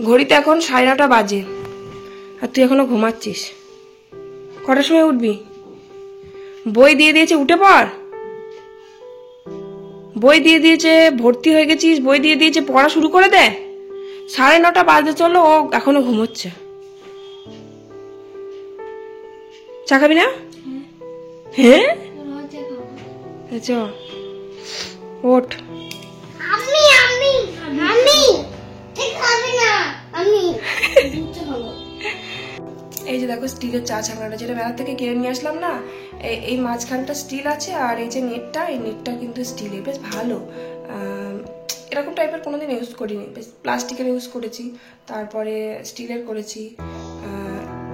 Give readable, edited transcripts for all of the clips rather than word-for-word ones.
ঘড়িতে এখন 9:30 বাজে আর তুই এখনো ঘুমাচ্ছিস। কটার সময় উঠবি? বই দিয়ে দিয়েছে, উঠে পড়। বই দিয়ে দিয়েছে, ভর্তি হয়ে গেছিস, বই দিয়ে দিয়েছে, পড়া শুরু করে দে। 9:30 বাজে চলো, ও এখনো ঘুমোচ্ছে। চা খাবি না? হ্যাঁ চ ওঠ। এই যে দেখো স্টিলের চা ছাকনাটা, যেটা বেলা থেকে কিনে নিয়ে আসলাম না, এই মাঝখানটা স্টিল আছে, আর এই যে নেটটা, এই নেটটা কিন্তু স্টিলের, বেশ ভালো। এরকম টাইপের কোনোদিন ইউজ করিনি, বেশ প্লাস্টিকের ইউজ করেছি, তারপরে স্টিলের করেছি,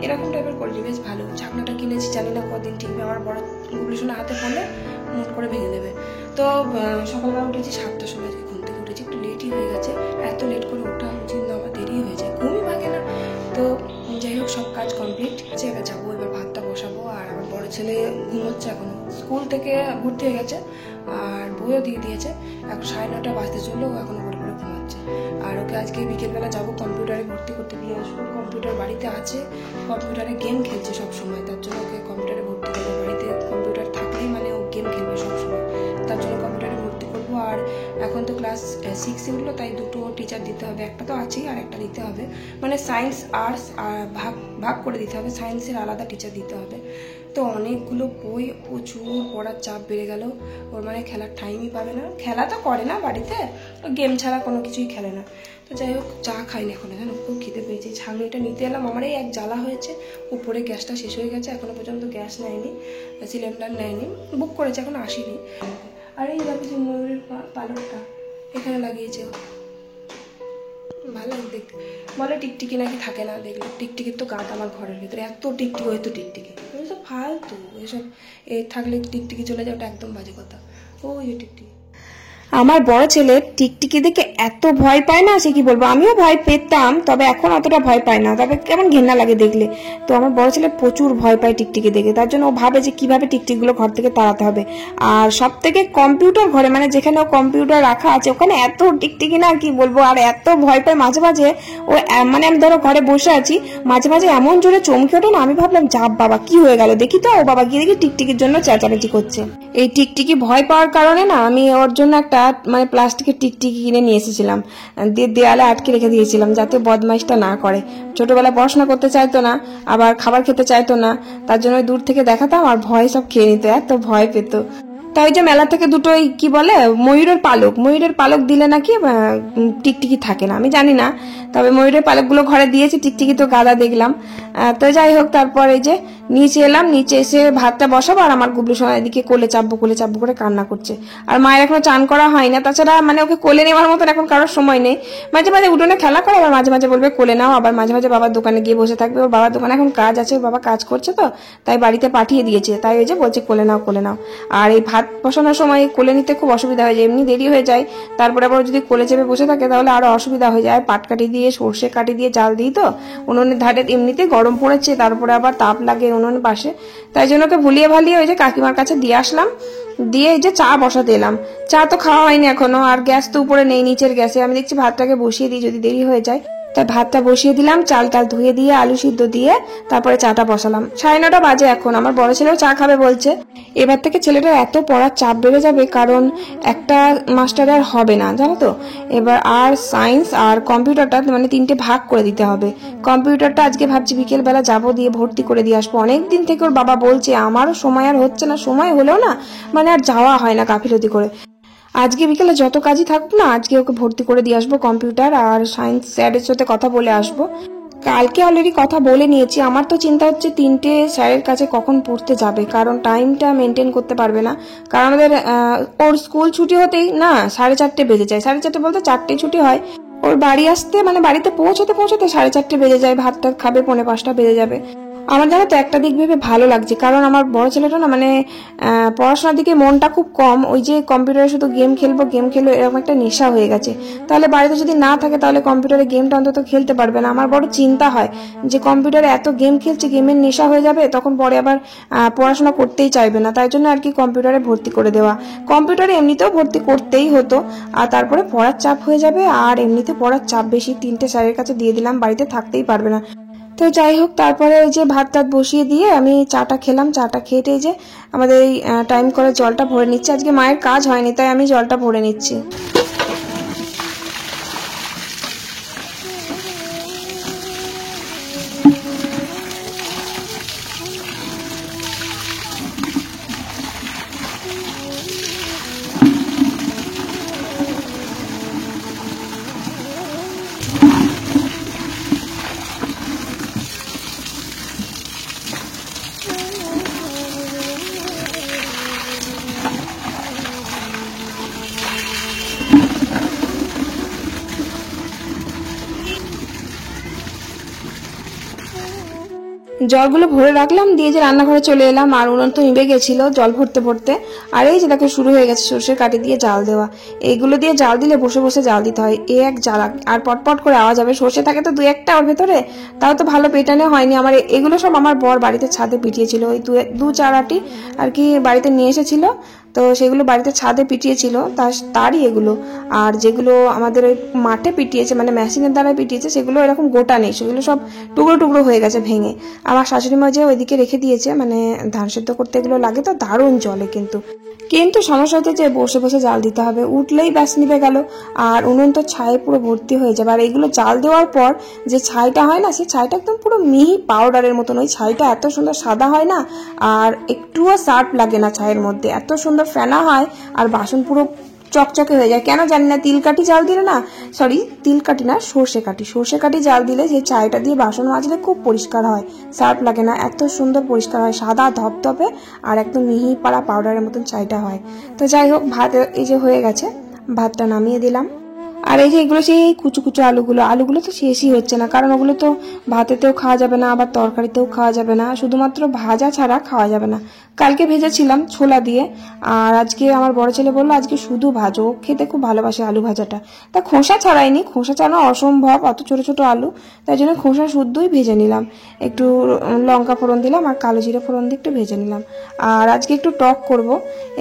এরকম টাইপের করেছি, বেশ ভালো। ছাকনাটা কিনেছি, জানি না কদিন টিকবে, আমার বড় গুগলিশনে হাতে পড়লে মুট করে ভেঙে দেবে। তো সকালবেলা উঠেছি 7টার সময়, ঘুম থেকে উঠেছি, একটু লেটই হয়ে গেছে। এত লেট করে ওঠা উচিত না, আমার দেরি হয়ে যায়, ঘুমই ভাঙে না। তো যাই হোক, সব কাজ কমপ্লিট আছে, এবার যাবো, এবার ভাতটা বসাবো। আর আমার বড় ছেলে ঘুমোচ্ছে এখনো, স্কুল থেকে ভর্তি হয়ে গেছে আর বইও দিয়ে দিয়েছে। এখন 9:30 বাজতে চললো, ও এখনো পড়ে পড়ে ঘুমাচ্ছে। আর ওকে আজকে বিকেলবেলা যাবো কম্পিউটারে ভর্তি করতে দিয়ে আসবো। কম্পিউটার বাড়িতে আছে, কম্পিউটারে গেম খেলছে সব সময়, তার জন্য ওকে কম্পিউটারে ভর্তি করবো। বাড়িতে কম্পিউটার থাকলেই মানে ও গেম খেলবে সবসময়, তার জন্য কম্পিউটারে ভর্তি করবো। আর এখন তো ক্লাস 6-এ উঠলো, তাই দুটো টিচার দিতে হবে, একটা তো আছেই আর একটা দিতে হবে, মানে সায়েন্স আর্টস ভাগ ভাগ করে দিতে হবে, সায়েন্সের আলাদা টিচার দিতে হবে। তো অনেকগুলো বই, প্রচুর পড়ার চাপ বেড়ে গেল ওর, মানে খেলার টাইমই পাবে না। খেলা তো করে না বাড়িতে, গেম ছাড়া কোনো কিছুই খেলে না। তো যাই হোক, চা খাইনি এখনো, জানো খুব খিদে পেয়েছে। ছাগনিটা নিতে এলাম, আমার এই এক জ্বালা হয়েছে, উপরে গ্যাসটা শেষ হয়ে গেছে, এখনো পর্যন্ত গ্যাস নেয়নি, সিলিন্ডার নেয়নি, বুক করেছে, এখনো আসেনি। আর এই দেখো যে ময়ূরের পালকটা এখানে লাগিয়েছে, ভালো লাগে দেখতে। বলে টিকটিকি নাকি থাকে না, দেখলে টিকটিকির তো গাঁট আমার ঘরের ভিতরে, এত টিকটিকি হয়তো টিকটিকি, এসব ফালতু, এসব থাকলে টিকটিকি চলে যায়, ওটা একদম বাজে কথা। ওই যে টিকটিকি, আমার বড় ছেলে টিকটিকি দেখে এত ভয় পায় না, সে কি বলবো। আমিও ভয় পেতাম, তবে এখন অতটা ভয় পায় না, তবে কেমন ঘেন্না লাগে দেখলে। তো আমার বড় ছেলে প্রচুর ভয় পায় টিকটিকি দেখে, তার জন্য ও ভাবে যে কিভাবে টিকটিকিগুলো ঘর থেকে তাড়াতে হবে। আর সব থেকে কম্পিউটার ঘরে, মানে যেখানে ও কম্পিউটার রাখা আছে, ওখানে এত টিকটিকি না কি বলবো। আর এত ভয় পায় মাঝে মাঝে ও, মানে আমি ধরো ঘরে বসে আছি, মাঝে মাঝে এমন জোরে চমকে ওঠে না, আমি ভাবলাম যা বাবা কি হয়ে গেল, দেখি তো ও বাবা গিয়ে দেখি টিকটিকির জন্য চেঁচামেচি করছে। এই টিকটিকি ভয় পাওয়ার কারণে না আমি ওর জন্য একটা মানে প্লাস্টিকের টিকটিকি কিনে নিয়ে এসেছিলাম, দিয়ে দেয়ালে আটকে রেখে দিয়েছিলাম, যাতে বদমাইশটা না করে। ছোটবেলায় পড়াশোনা করতে চাইতো না, আবার খাবার খেতে চাইতো না, তার জন্য দূর থেকে দেখাতাম আর ভয় সব খেয়ে নিত, এত ভয় পেত। তাই যে মেলা থেকে দুটোই কি বলে ময়ূরের পালক দিলে নাকি টিকটিকি থাকে না, আমি জানি না, তবে ময়ূরের পালকগুলো ঘরে দিয়েছি, টিকটিকি তো গাদা দেখলাম। তো যাই হোক, তারপর এই যে নিচে এলাম, নিচে এসে ভাতটা বসাবো, আর আমার গুবলু সোনা এদিকে কোলে চাপবো করে কান্না করছে। আর মায়ের এখনো চান করা হয় না, তাছাড়া মানে ওকে কোলে নেওয়ার মতন এখন কারোর সময় নেই। মাঝে মাঝে উঠোনে খেলা করে, আবার মাঝে মাঝে বলবে কোলে নাও, আবার মাঝে মাঝে বাবার দোকানে গিয়ে বসে থাকবে। ওর বাবার দোকানে এখন কাজ আছে, ওর বাবা কাজ করছে, তো তাই বাড়িতে পাঠিয়ে দিয়েছে, তাই ওই যে বলছে কোলে নাও। আর এই ভাত বসানোর সময় কোলে নিতে খুব অসুবিধা হয়ে যায়, এমনি দেরি হয়ে যায়, তারপরে আবার যদি কোলে চেপে বসে থাকে তাহলে আরো অসুবিধা হয়ে যায়। পাট কাটি দিয়ে সর্ষে কাটি দিয়ে জাল দিই, তো উনুনের ধারে এমনিতে গরম পড়েছে, তারপরে আবার তাপ লাগে উনুনের পাশে, তাই জন্য ওকে ভুলিয়ে ভালিয়ে ওই যে কাকিমার কাছে দিয়ে আসলাম, দিয়ে এই যে চা বসাতে এলাম। চা তো খাওয়া হয়নি এখনো, আর গ্যাস তো উপরে নেই, নিচের গ্যাসে। আমি দেখছি ভাতটাকে বসিয়ে দিই, যদি দেরি হয়ে যায়। তাই ভাতটা বসিয়ে দিলাম, চালটা ধুয়ে দিয়ে আলু সিদ্ধ দিয়ে তারপরে চাটা বসালাম। 9:30 বাজে এখন, আমার বড় ছেলেও চা খাবে বলছে। এবার থেকে ছেলেটার এত পড়ার চাপ বেড়ে যাবে, কারণ একটা মাস্টার আর হবে না, জানো তো। এবার আর সায়েন্স আর কম্পিউটারটা মানে 3টে ভাগ করে দিতে হবে। কম্পিউটারটা আজকে ভাবছি বিকেল বেলা যাবো, দিয়ে ভর্তি করে দিয়ে আসবো। অনেকদিন থেকে ওর বাবা বলছে, আমারও সময় আর হচ্ছে না, সময় হলেও না মানে আর যাওয়া হয় না গাফিলতি করে। আজকে বিকেলে যত কাজই থাকুক না, আজকে ওকে ভর্তি করে দিয়ে আসবো কম্পিউটার, আর সায়েন্স স্যারের সাথে কথা বলে আসবো। কালকে অলরেডি কথা বলে নিয়েছি। আমার তো চিন্তা হচ্ছে 3টে স্যারের কাছে কখন পড়তে যাবে, কারণ টাইমটা মেনটেন করতে পারবে না। কারণ আমাদের ওর স্কুল ছুটি হতেই না 4:30 বেজে যায়, 4:30 বলতে 4টে ছুটি হয়। ওর বাড়ি আসতে মানে বাড়িতে পৌঁছতে 4:30 বেজে যায়, ভাতটা খাবে 4:45 বেজে যাবে। আমার জানো তো একটা দিক ভেবে ভালো লাগছে, কারণ আমার বড় ছেলেটা না মানে পড়াশোনার দিকে মনটা খুব কম, ওই যে কম্পিউটারে শুধু গেম খেলবো এরকম একটা নেশা হয়ে গেছে। তাহলে বাড়িতে যদি না থাকে তাহলে কম্পিউটারে গেমটা অন্তত খেলতে পারবে না। আমার বড় চিন্তা হয় যে কম্পিউটারে এত গেম খেলছে, গেমের নেশা হয়ে যাবে, তখন পরে আবার পড়াশোনা করতেই চাইবে না। তাই জন্য আর কি কম্পিউটারে ভর্তি করে দেওয়া। কম্পিউটারে এমনিতেও ভর্তি করতেই হতো, আর তারপরে পড়ার চাপ হয়ে যাবে, আর এমনিতে পড়ার চাপ বেশি, 3টে স্যারের কাছে দিয়ে দিলাম, বাড়িতে থাকতেই পারবে না। তো যাই হোক, তারপরে ওই যে ভাত টাত বসিয়ে দিয়ে আমি চাটা খেলাম। চাটা খেয়ে এই যে আমাদের এই টাইম করে জলটা ভরে নিচ্ছি। আজকে মায়ের কাজ হয়নি তাই আমি জলটা ভরে নিচ্ছি। জলগুলো ভরে রাখলাম, দিয়ে যে রান্নাঘরে চলে এলাম, আর উনুন তো নিভে গেছিল জল ভরতে ভরতে। আর এই যে দেখো শুরু হয়ে গেছে সর্ষের কাঠি দিয়ে জাল দেওয়া। এইগুলো দিয়ে জাল দিলে বসে বসে জাল দিতে হয়, এক জ্বালা, আর পটপট করে আওয়াজ হবে। সর্ষে থাকে তো 2-1টা ওর ভেতরে, তাও তো ভালো পেটানো হয়নি আমার। এগুলো সব আমার বর বাড়িতে ছাদে পিটিয়েছিল, ওই 2-4 আটি আর কি বাড়িতে নিয়ে এসেছিল, তো সেগুলো বাড়িতে ছাদে পিটিয়েছিল, তারই এগুলো। আর যেগুলো আমাদের ওই মাঠে পিটিয়েছে মানে মেশিনের দ্বারা পিটিয়েছে, সেগুলো এরকম গোটা নেই, সেগুলো সব টুকরো টুকরো হয়ে গেছে ভেঙে। আমার শাশুড়ি মা যে ওইদিকে রেখে দিয়েছে, মানে ধান সেদ্ধ করতে এগুলো লাগে তো দারুণ জলে, কিন্তু সমস্যা হচ্ছে যে বসে বসে জাল দিতে হবে, উঠলেই ব্যাস নিভে গেল, আর উনুন তো ছায়ে পুরো ভর্তি হয়ে যাবে। আর এগুলো জাল দেওয়ার পর যে ছাইটা হয় না, সেই ছাইটা একদম পুরো মিহি পাউডারের মতন, ওই ছাইটা এত সুন্দর সাদা হয় না, আর একটুও সার্প লাগে না ছাইয়ের মধ্যে, এত সুন্দর ফেনা হয়, আর বাসন পুরো চকচকে হয়ে যায়। কেন জানি না, তিলকাঠি জাল দিলে না, সরি তিলকাঠি না, সর্ষে কাঠি জাল দিলে সেই ছাইটা দিয়ে বাসন মাজলে খুব পরিষ্কার হয়, সার্ফ লাগে না, এত সুন্দর পরিষ্কার হয়, সাদা ধপধপে, আর একদম মিহি পাড়া পাউডারের মতন ছাইটা হয়। তো যাই হোক, ভাত এই যে হয়ে গেছে, ভাতটা নামিয়ে দিলাম। আর এই যে এগুলো সেই কুচু কুচু আলুগুলো তো শেষই হচ্ছে না, কারণ ওগুলো তো ভাতেতেও খাওয়া যাবে না, আবার তরকারিতেও খাওয়া যাবে না, শুধুমাত্র ভাজা ছাড়া খাওয়া যাবে না। কালকে ভেজেছিলাম ছোলা দিয়ে, আর আজকে আমার বড় ছেলে বললো আজকে শুধু ভাজো, খেতে খুব ভালোবাসে আলু ভাজাটা। তা খোসা ছাড়াইনি, খোসা ছাড়ানো অসম্ভব, অত ছোট ছোট আলু, তাই জন্য খোসা শুদ্ধই ভেজে নিলাম। একটু লঙ্কা ফোড়ন দিলাম, আর কালো জিরে ফোড়ন দিয়ে একটু ভেজে নিলাম। আর আজকে একটু টক করব,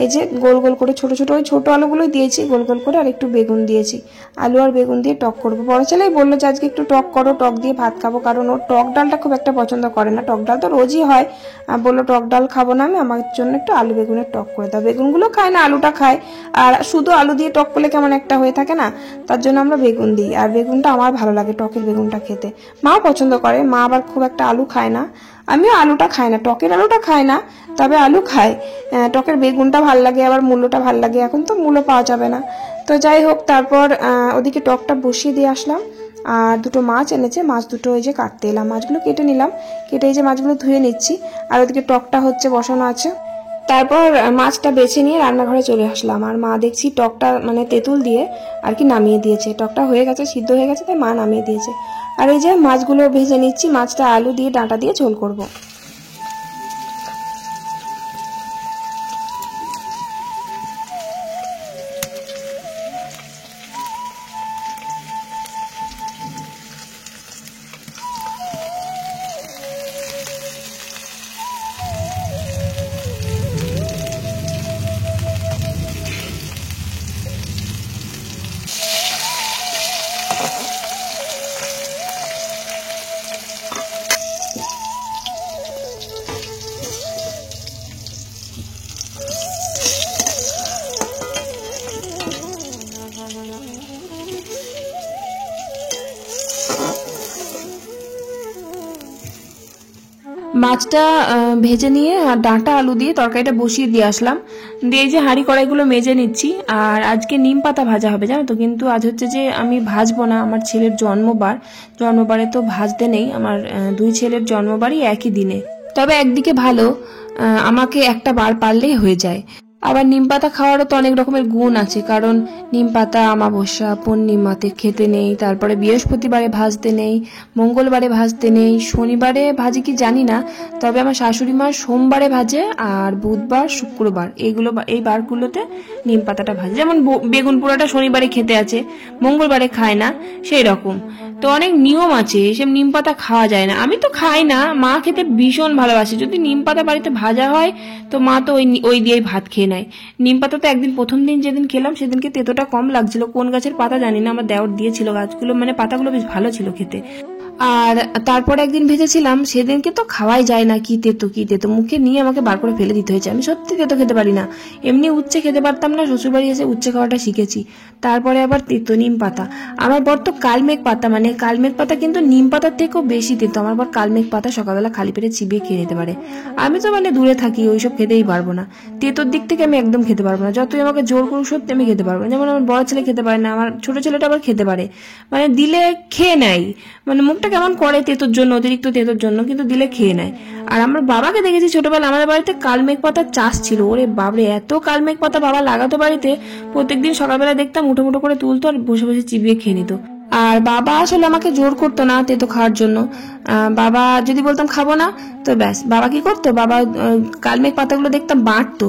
এই যে গোল গোল করে ছোট ছোট ওই ছোট আলুগুলোই দিয়েছি গোল গোল করে, আর একটু বেগুন দিয়েছি, আলু আর বেগুন দিয়ে টক করবো। বড় ছেলেই বললো যে আজকে একটু টক করো, টক দিয়ে ভাত খাবো, কারণ ও টক ডালটা খুব একটা পছন্দ করে না, টক ডাল তো রোজই হয়, বললো টক ডাল খাবো না আমি, আমার জন্য একটু আলু বেগুনের টক করে দাও। বেগুনগুলো খায় না, আলুটা খায়, আর শুধু আলু দিয়ে টক করলে কেমন একটা হয়ে থাকে না, তার জন্য আমরা বেগুন দিই, আর বেগুনটা আমার ভালো লাগে, টকের বেগুনটা খেতে। মাও পছন্দ করে, মা আবার খুব একটা আলু খায় না, আমিও আলুটা খাই না, টকের আলুটা খাই না, তবে আলু খাই। টকের বেগুনটা ভাল লাগে, আবার মূলোটা ভাল লাগে, এখন তো মূলো পাওয়া যাবে না। তো যাই হোক, তারপর ওদিকে টকটা বসিয়ে দিয়ে আসলাম, আর দুটো মাছ এনেছে, মাছ দুটো ওই যে কাটতে এলাম, মাছগুলো কেটে নিলাম, কেটে এই যে মাছগুলো ধুয়ে নিচ্ছি, আর ওদিকে টকটা হচ্ছে বসানো আছে। তারপর মাছটা বেছে নিয়ে রান্নাঘরে চলে আসলাম, আর মা দেখছি টকটা মানে তেঁতুল দিয়ে আর কি নামিয়ে দিয়েছে, টকটা হয়ে গেছে, সিদ্ধ হয়ে গেছে, তাই মা নামিয়ে দিয়েছে। আর এই যে মাছগুলো ভেজে নিচ্ছি, মাছটা আলু দিয়ে ডাঁটা দিয়ে ঝোল করবো। মাছটা ভেজে নিয়ে আর ডাঁটা আলু দিয়ে তরকারিটা বসিয়ে দিয়ে আসলাম, দিয়ে যে হাঁড়ি কড়াইগুলো মেজে নিচ্ছি। আর আজকে নিম পাতা ভাজা হবে জানো তো, কিন্তু আজ হচ্ছে যে আমি ভাজবো না, আমার ছেলের জন্মবারে তো ভাজতে নেই, আমার 2 ছেলের জন্মবারই একই দিনে। তবে একদিকে ভালো, আমাকে একটা বার পারলেই হয়ে যায়। আবার নিম পাতা খাওয়ারও তো অনেক রকমের গুণ আছে, কারণ নিম পাতা অমাবস্যা পূর্ণিমাতে খেতে নেই, তারপরে বৃহস্পতিবারে ভাজতে নেই, মঙ্গলবারে ভাজতে নেই, শনিবারে ভাজে কি জানি না, তবে আমার শাশুড়ি মা সোমবারে ভাজে আর বুধবার শুক্রবার এই বারগুলোতে নিম পাতাটা ভাজে। যেমন বেগুন পোড়াটা শনিবারে খেতে আছে, মঙ্গলবারে খায় না, সেই রকম। তো অনেক নিয়ম আছে, এসব নিম পাতা খাওয়া যায় না। আমি তো খাই না, মা খেতে ভীষণ ভালোবাসে। যদি নিম পাতা বাড়িতে ভাজা হয় তো মা তো ওই দিয়েই ভাত খেয়ে নেয়। নিম পাতা তো একদিন প্রথম দিন যেদিন খেলাম সেদিনকে তেতোটা কম লাগছিল, কোন গাছের পাতা জানি না, আমার দেওর দিয়েছিল, গাছগুলো মানে পাতাগুলো বেশ ভালো ছিল খেতে। আর তারপর একদিন ভেজেছিলাম, সেদিনকে তো খাওয়াই যায় না, কি তেতো মুখে নিয়ে আমাকে বার করে ফেলে দিতে হয়েছে। আমি সত্যি তেতো খেতে পারি না, এমনি উচ্ছে খেতে পারতাম না, শ্বশুরবাড়ি এসে উচ্ছে খাওয়াটা শিখেছি। তারপরে আবার তেতো নিম পাতা। আমার বর তো কালমেঘ পাতা, মানে কালমেঘ পাতা কিন্তু নিম পাতার থেকেও বেশি তেতো। আমার বর কালমেঘ পাতা সকালবেলা খালি পেটে চিবিয়ে খেয়ে নিতে পারে। আমি তো মানে দূরে থাকি, ওইসব খেতেই পারবো না। তেতোর দিক থেকে আমি একদম খেতে পারবো না, যতই আমাকে জোর করুক সত্যি আমি খেতে পারবো না। যেমন আমার বড় ছেলে খেতে পারে না, আমার ছোট ছেলেটা আবার খেতে পারে, মানে দিলে খেয়ে নেয়, মানে মুখটা কেমন করে তেতোর জন্য, অতিরিক্ত তেতোর জন্য, কিন্তু দিলে খেয়ে নেয়। আর আমার বাবাকে দেখেছি ছোটবেলা আমাদের বাড়িতে কালমেঘ পাতার চাষ ছিল, ওরে বাবরে এত কালমেঘ পাতা বাবা লাগাতো বাড়িতে, প্রত্যেকদিন সকালবেলা দেখতাম মুঠো মুঠো করে তুলতো আর বসে বসে চিবিয়ে খেয়ে নিত। আর বাবা আসলে আমাকে জোর করতো না তেতো খাওয়ার জন্য। বাবা যদি বলতাম খাবো না, তো ব্যাস বাবা কি করতো, বাবা কালমেঘ পাতাগুলো দেখতাম বাঁটতো,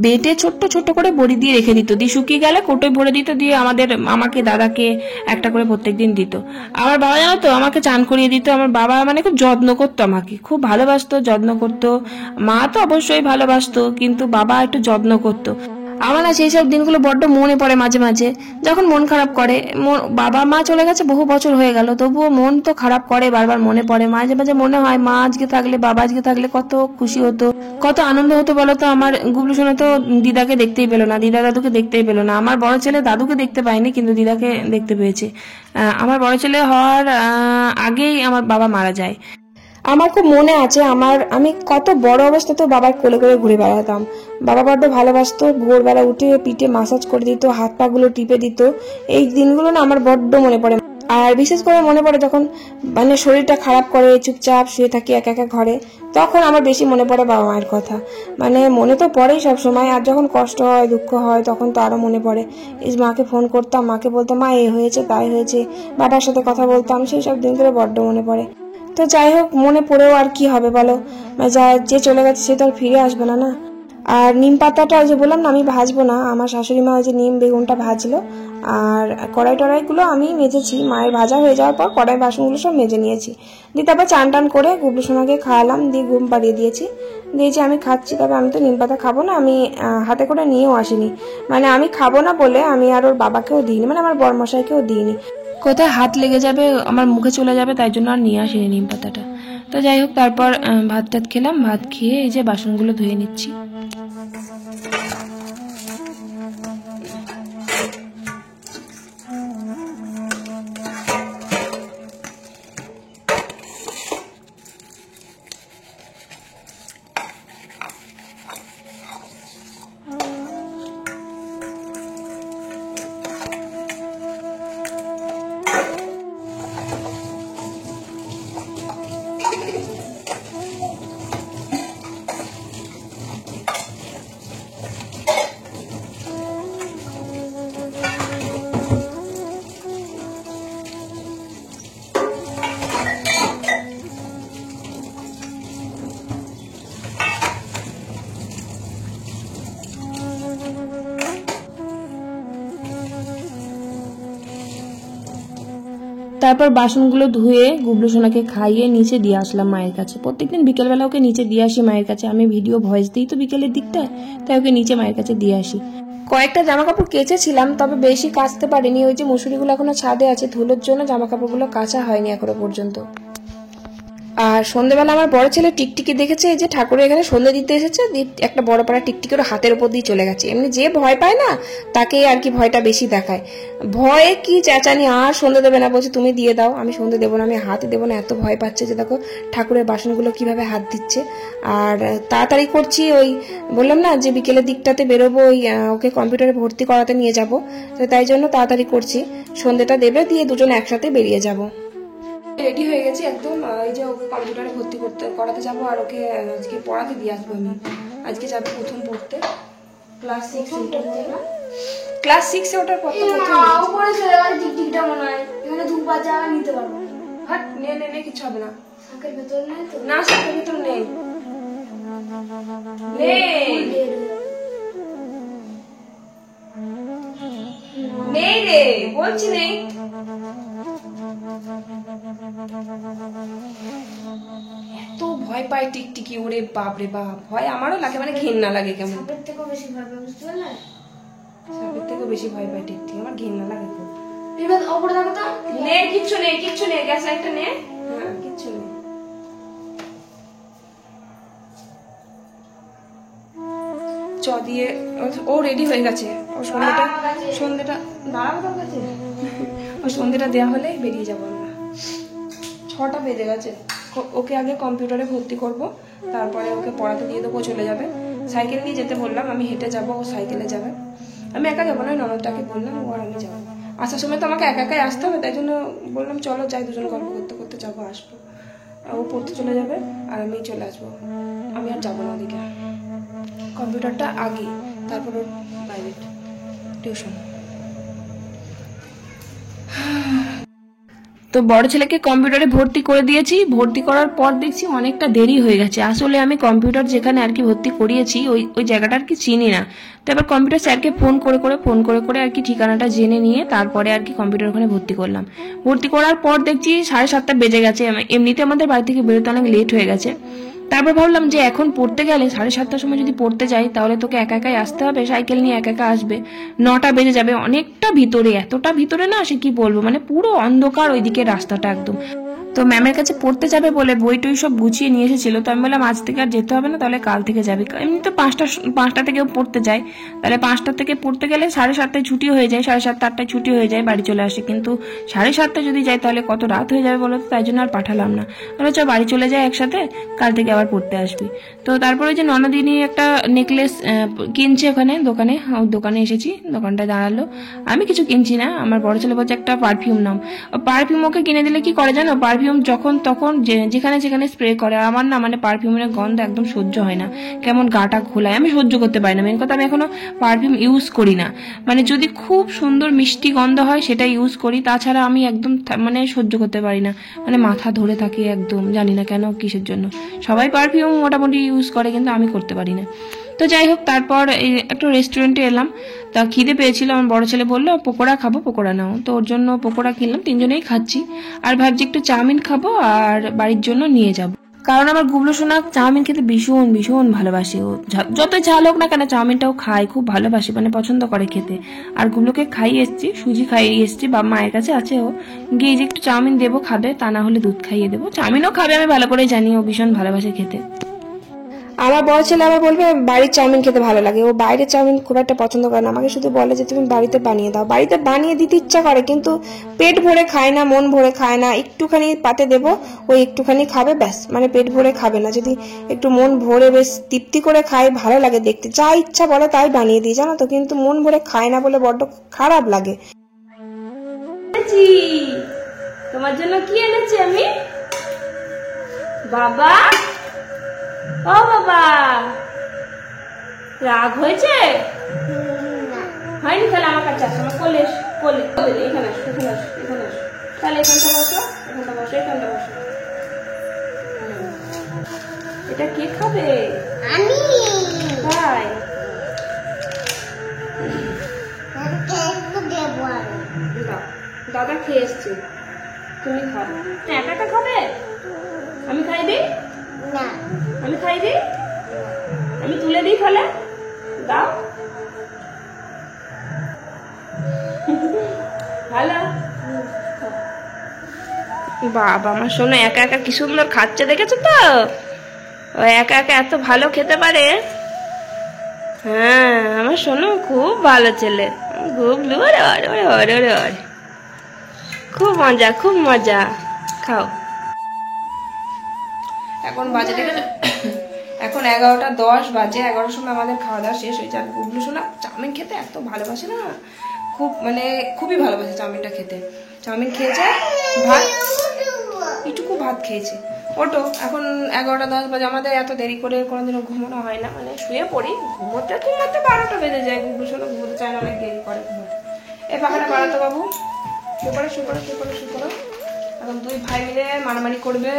বেটে ছোট্ট ছোট্ট করে বড়ি দিয়ে রেখে দিত, দিয়ে শুকিয়ে গেলে কোটোয় ভরে দিত, দিয়ে আমাকে দাদাকে একটা করে প্রত্যেকদিন দিত। আমার বাবা জানো তো আমাকে চান করিয়ে দিত। আমার বাবা মানে খুব যত্ন করতো, আমাকে খুব ভালোবাসতো, যত্ন করতো। মা তো অবশ্যই ভালোবাসতো, কিন্তু বাবা একটু যত্ন করতো। আমার না সেই সব দিনগুলো বড্ড মনে পড়ে মাঝে মাঝে, যখন মন খারাপ করে। বাবা মা চলে গেছে বহু বছর হয়ে গেল, তবুও মন তো খারাপ করে, বারবার মনে পড়ে। মাঝে মাঝে মনে হয় মা আজকে থাকলে, বাবা আজকে থাকলে কত খুশি হতো, কত আনন্দ হতো বলো তো। আমার গুবলু সোনা তো দিদাকে দেখতেই পেলো না, দিদা দাদুকে দেখতেই পেলো না। আমার বড় ছেলে দাদুকে দেখতে পায়নি, কিন্তু দিদাকে দেখতে পেয়েছে। আমার বড় ছেলে হওয়ার আগেই আমার বাবা মারা যায়। আমার খুব মনে আছে, আমি কত বড় অবস্থাতেও বাবার কোলে করে ঘুরে বেড়াতাম। বাবা বড্ড ভালোবাসতো, ভোরবেলা উঠে পিঠে মাসাজ করে দিত, হাত পা গুলো টিপে দিত। এই দিনগুলো না আমার বড্ড মনে পড়ে। আর বিশেষ করে মনে পড়ে যখন মানে শরীরটা খারাপ করে চুপচাপ শুয়ে থাকি একা একা ঘরে, তখন আমার বেশি মনে পড়ে বাবা মায়ের কথা। মানে মনে তো পড়েই সব সময়, আর যখন কষ্ট হয় দুঃখ হয় তখন তো আরো মনে পড়ে। এই মাকে ফোন করতাম, মাকে বলতাম মা এই হয়েছে তাই হয়েছে, বাবার সাথে কথা বলতাম, সেই সব দিনগুলো বড্ড মনে পড়ে। তো যাই হোক, মনে পড়েও আর কি হবে বলো, যে চলে গেছে সে তো আর ফিরে আসবে না না। আর নিম পাতাটা ওই যে বললাম না আমি ভাজবো না, আমার শাশুড়ি মা ওই যে নিম বেগুনটা ভাজলো, আর কড়াই টড়াইগুলো আমি মেজেছি, মায়ের ভাজা হয়ে যাওয়ার পর কড়াই বাসনগুলো সব মেজে নিয়েছি। দিয়ে তারপর চান টান করে গুবলু সোনাকে খাওয়ালাম, দিয়ে ঘুম পাড়িয়ে দিয়েছি আমি খাচ্ছি। তবে আমি তো নিম পাতা খাবো না, আমি হাতে করে নিয়েও আসিনি, মানে আমি খাবো না বলে আমি আর ওর বাবাকেও দিইনি, মানে আমার বরমশাইকেও দিইনি, কোথায় হাত লেগে যাবে, আমার মুখে চলে যাবে, তাই জন্য আর নিয়ে আসিনি নিম পাতাটা। তো যাই হোক, তারপর ভাত টাত খেলাম, ভাত খেয়ে এই যে বাসনগুলো ধুয়ে নিচ্ছি। তারপর বাসনগুলো ধুয়ে গুবলু সোনাকে খাইয়ে নিচে দিয়ে আসলাম মায়ের কাছে। প্রত্যেকদিন বিকেলবেলা ওকে নিচে দিয়ে আসি মায়ের কাছে, আমি ভিডিও ভয়েস দিই তো বিকেলের দিকটায়, তাই ওকে নিচে মায়ের কাছে দিয়ে আসি। কয়েকটা জামা কাপড় কেচেছিলাম, তবে বেশি কাচতে পারিনি, ওই যে মুসুরিগুলো এখনো ছাদে আছে, ধুলোর জন্য জামা কাপড়গুলো কাচা হয়নি এখনো পর্যন্ত। আর সন্ধ্যেবেলা আমার বড় ছেলে টিকটিকি দেখেছে, এই যে ঠাকুরের এখানে সন্ধ্যে দিতে এসেছে, একটা বড় পাড়া টিকটিকি ওর হাতের উপর দিয়ে চলে গেছে। এমনি যে ভয় পায় না তাকে আর কি ভয়টা বেশি দেখায়, ভয়ে কি চেঁচানি, আর সন্ধ্যে দেবে না, বলছে তুমি দিয়ে দাও, আমি সন্ধ্যে দেবো না, আমি হাতে দেবো না, এত ভয় পাচ্ছে যে দেখো ঠাকুরের বাসনগুলো কিভাবে হাত দিচ্ছে। আর তাড়াতাড়ি করছি, ওই বললাম না যে বিকেলের দিকটাতে বেরোবো, ওই ওকে কম্পিউটারে ভর্তি করাতে নিয়ে যাবো, তো তাই জন্য তাড়াতাড়ি করছি, সন্ধ্যেটা দেবে, দিয়ে দুজন একসাথে বেরিয়ে যাবো। রেডি হয়ে গেছি একদম, এই যে ওকে কম্পিউটারে করাতে যাবো, আর ওকে আজকে পড়াতে দিয়ে আসবো। আমি আজকে যাবো প্রথম পড়তে। ক্লাস 6 ওটার পর তো উপরে চলে গেল টিকটিকটা মনে হয় এখানে ধূপ আছে আর নিতে পারবো না। হাট নে কিছু হবে না। শাকের ভেতর নেই তো? না শাকের ভেতর নেই। নেই রে বলছি নেই। এত ভয় পায় টিকটিকি, ওরে বাপ রে বাপ, ভয় আমারও লাগে, মানে ঘেন্না লাগে কেমন। সাপের থেকেও বেশি ভয় পাই, বুঝতে পারলে? সাপের থেকেও বেশি ভয় পায় টিকটিকি, আমার ঘেন্না লাগে খুব। এবার ওপরে দেখো তো। নে কিচ্ছু নেই, গ্যাস লাইটটা নে। হ্যাঁ কিচ্ছু নেই। চ দিয়ে ও রেডি হয়ে গেছে। ও সন্ধ্যেটা দাঁড়াবো তোর কাছে। ও সন্ধ্যেটা দেওয়া হলে বেরিয়ে যাবো আমরা। 6টা বেজে গেছে। ওকে আগে কম্পিউটারে ভর্তি করব, তারপরে ওকে পড়াতে দিয়ে দেবো, চলে যাবে। সাইকেল নিয়ে যেতে বললাম, আমি হেঁটে যাব, ও সাইকেলে যাবে। আমি একা যাবো না, ননদটাকে বললাম, ও আর আমি যাবো। আসার সময় তো আমাকে একাই আসতে হবে, তাই জন্য বললাম চলো যাই, দুজন গল্প করতে করতে যাবো, আসবো। ও পড়তে চলে যাবে আর আমি চলে আসবো। আমি আর যাবো না ওদিকে। কম্পিউটারটা আগে, তারপর ওর প্রাইভেট টিউশন। তো বড় ছেলেকে কম্পিউটারে ভর্তি করে দিয়েছি। ভর্তি করার পর দেখছি অনেকটা দেরি হয়ে গেছে। আসলে আমি কম্পিউটার যেখানে আর কি ভর্তি করিয়েছি ওই জায়গাটা আর কি চিনি না। তো এবার কম্পিউটার স্যারকে ফোন করে আর কি ঠিকানাটা জেনে নিয়ে তারপরে আর কি কম্পিউটার ওখানে ভর্তি করলাম। ভর্তি করার পর দেখছি 7:30 বেজে গেছে। এমনিতে আমাদের বাড়ি থেকে বেরোতে অনেক লেট হয়ে গেছে। তারপর ভাবলাম যে এখন পড়তে গেলে 7:30টার সময় যদি পড়তে যাই তাহলে তোকে একাই আসতে হবে, সাইকেল নিয়ে একা আসবে, 9টা বেজে যাবে। অনেকটা ভিতরে, এতটা ভিতরে না সে কি বলবো, মানে পুরো অন্ধকার ওইদিকে রাস্তাটা একদম। তো ম্যামের কাছে পড়তে যাবে বলে বই টই সব গুছিয়ে নিয়ে এসেছিল। তো আমি বললাম আজ থেকে আর যেতে হবে না, তাহলে কাল থেকে যাবি। এমনি তো 5টা থেকেও পড়তে যায়, তাহলে 5টা থেকে পড়তে গেলে 7:30টায় ছুটি হয়ে যায়, 7:30 8টায় ছুটি হয়ে যায়, বাড়ি চলে আসে। কিন্তু 7:30টায় যদি যাই তাহলে কত রাত হয়ে যাবে বলো তো, তাই জন্য আর পাঠালাম না। বলে চ বাড়ি চলে যায় একসাথে, কাল থেকে আবার পড়তে আসবি। তো তারপরে যে ননদিনী একটা নেকলেস কিনছে ওখানে দোকানে এসেছি, দোকানটায় দাঁড়ালো। আমি কিছু কিনছি না, আমার বড় ছেলে বলছে একটা পারফিউম নাও। পারফিউম ওকে কিনে দিলে কি করে জানো, পারফিউম যখন তখন যেখানে সেখানে স্প্রে করে। আর আমার না মানে পারফিউমের গন্ধ একদম সহ্য হয় না, কেমন গাটা ঘোলায়, আমি সহ্য করতে পারি না। মেন কথা আমি এখনো পারফিউম ইউজ করি না, মানে যদি খুব সুন্দর মিষ্টি গন্ধ হয় সেটা ইউজ করি, তাছাড়া আমি একদম মানে সহ্য করতে পারি না, মানে মাথা ধরে থাকে একদম, জানি না কেন কিসের জন্য। সবাই পারফিউম মোটামুটি ইউজ করে কিন্তু আমি করতে পারি না। তো যাই হোক, তারপর একটা রেস্টুরেন্টে এলাম। তা খিদে পেয়েছিল, আমার বড় ছেলে বললো পকোড়া খাবো, পকোড়া নাও। তো ওর জন্য পকোড়া কিনলাম, 3জনেই খাচ্ছি। আর ভাবছি একটু চাউমিন খাবো আর বাড়ির জন্য নিয়ে যাব, কারণ আমার গুবলু সোনা চাউমিন খেতে ভীষণ ভীষণ ভালোবাসে। ও যতই ঝাল হোক না কেন চাউমিনটাও খায়, খুব ভালোবাসে, মানে পছন্দ করে খেতে। আর গুবলুকে খাইয়ে এসছি, সুজি খাইয়ে এসছি, বাবা মায়ের কাছে আছে, ও গিয়ে যে একটু চাউমিন দেবো, খাবে, তা না হলে দুধ খাইয়ে দেবো। চাউমিনও খাবে, আমি ভালো করে জানি, ও ভীষণ ভালোবাসে খেতে। আমার বড় ছেলে আবার বলবে বাড়ির চাউমিন খেতে ভালো লাগে, ও বাইরের চাউমিন খুব একটা পছন্দ করে না। আমাকে শুধু বলে যে তুমি বাড়িতে বানিয়ে দাও। বাড়িতে বানিয়ে দিতে ইচ্ছা করে, কিন্তু পেট ভরে খায় না, মন ভরে খায় না। একটুখানি পাতে দেবো, ওই একটুখানি খাবে, ব্যাস, মানে পেট ভরে খাবে না। যদি একটু মন ভরে বেশ তৃপ্তি করে খায় ভালো লাগে দেখতে, যা ইচ্ছা বলে তাই বানিয়ে দিই, জানো তো। কিন্তু মন ভরে খায় না বলে বড্ড খারাপ লাগে। তোমার জন্য কি এনেছি আমি, বাবা? ও বাবা, রাগ হয়েছে? হয়নি? তাহলে আমার কাছে আসো, আমার কোলে কোলে এখানে আসো, এখানে আসো, এখানে আসো। তাহলে এখানটা বসো, এখানটা বসো, এখানটা বসো। এটা কে খাবে? আমি। তাই? দাদা খেয়ে এসছে, তুমি খাও। একা একা খাবে? আমি খাই দিই? না, আমি খাই দিই, আমি তুলে দিই, তাহলে দাও। ভালো বাবা, আমার সোনা একা একা কি সুন্দর খাচ্ছে, দেখেছো তো? ও একা একা এত ভালো খেতে পারে। হ্যাঁ, আমার সোনা খুব ভালো ছেলে, গুবলু, খুব মজা, খুব মজা। খাও। এখন বাজে দেখে, এখন 11টা 10 বাজে। 11টার সময় আমাদের খাওয়া দাওয়া শেষ হয়েছে। আর গুবলু সোনা চাউমিন খেতে এত ভালোবাসে না, খুব মানে খুবই ভালোবাসে চাউমিনটা খেতে। চাউমিন খেয়েছে, ভাত, একটুকু ভাত খেয়েছে। ওটো এখন 11টা 10 বাজে, আমাদের এত দেরি করে কোনোদিনও ঘুমানো হয় না, মানে শুয়ে পড়ি, ঘুমোতে ঘুমোতে 12টা বেজে যায়, গুগুসোনা ঘুমোতে চায় না, অনেক দেরি করে ঘুমোতে। এই পাখাটা বাড়াতো বাবু, শুয়ে পড়ো শুয়ে পড়ো শুয়ে পড়ো শুয়ে পড়ো। এখন 2 ভাই মিলে মারামারি করবে,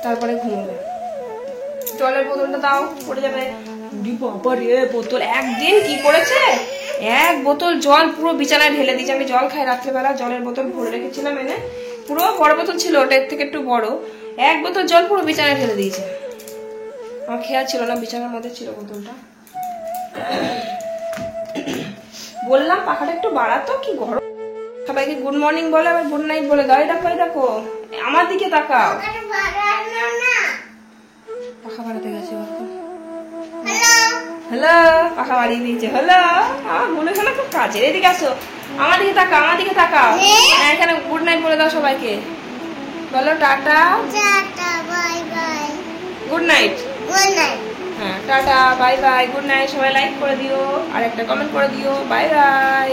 তারপরে ঘুমোবে। জলের বোতলটা দাও, পড়ে যাবে। বাবা রে, বোতল একদিন কি করেছে, 1 বোতল জল পুরো বিছানায় ঢেলে দিয়েছে। আমি জল খাই রাত্রেবেলা, জলের বোতল ভরে রেখেছিলাম এনে, পুরো বড় বোতল ছিল, ওটা এর থেকে একটু বড়, 1 বোতল জল পুরো বিছানায় ঢেলে দিয়েছে। আমার খেয়াল ছিল না, বিছানার মধ্যে ছিল বোতলটা। বললাম পাখাটা একটু বাড়াতো, কি গরম। সবাইকে গুড মর্নিং বলে, আবার গুড নাইট বলে দাও। দেখো দেখো, আমার দিকে তাকাও। পাখা বাড়াতে গেছে, হ্যালো, পাখা বাড়িয়ে দিয়েছে। হ্যালো, আমার মনে হলো খুব কাজের। এদিকে আসো, আমার দিকে তাকাও, আমার দিকে তাকাও। হ্যাঁ, এখানে গুড নাইট বলে দাও সবাইকে, বলো টাটা, গুড নাইট। হ্যাঁ, tata, bye bye, good night. সবাই লাইক করে দিও, আর একটা কমেন্ট করে দিও। Bye bye.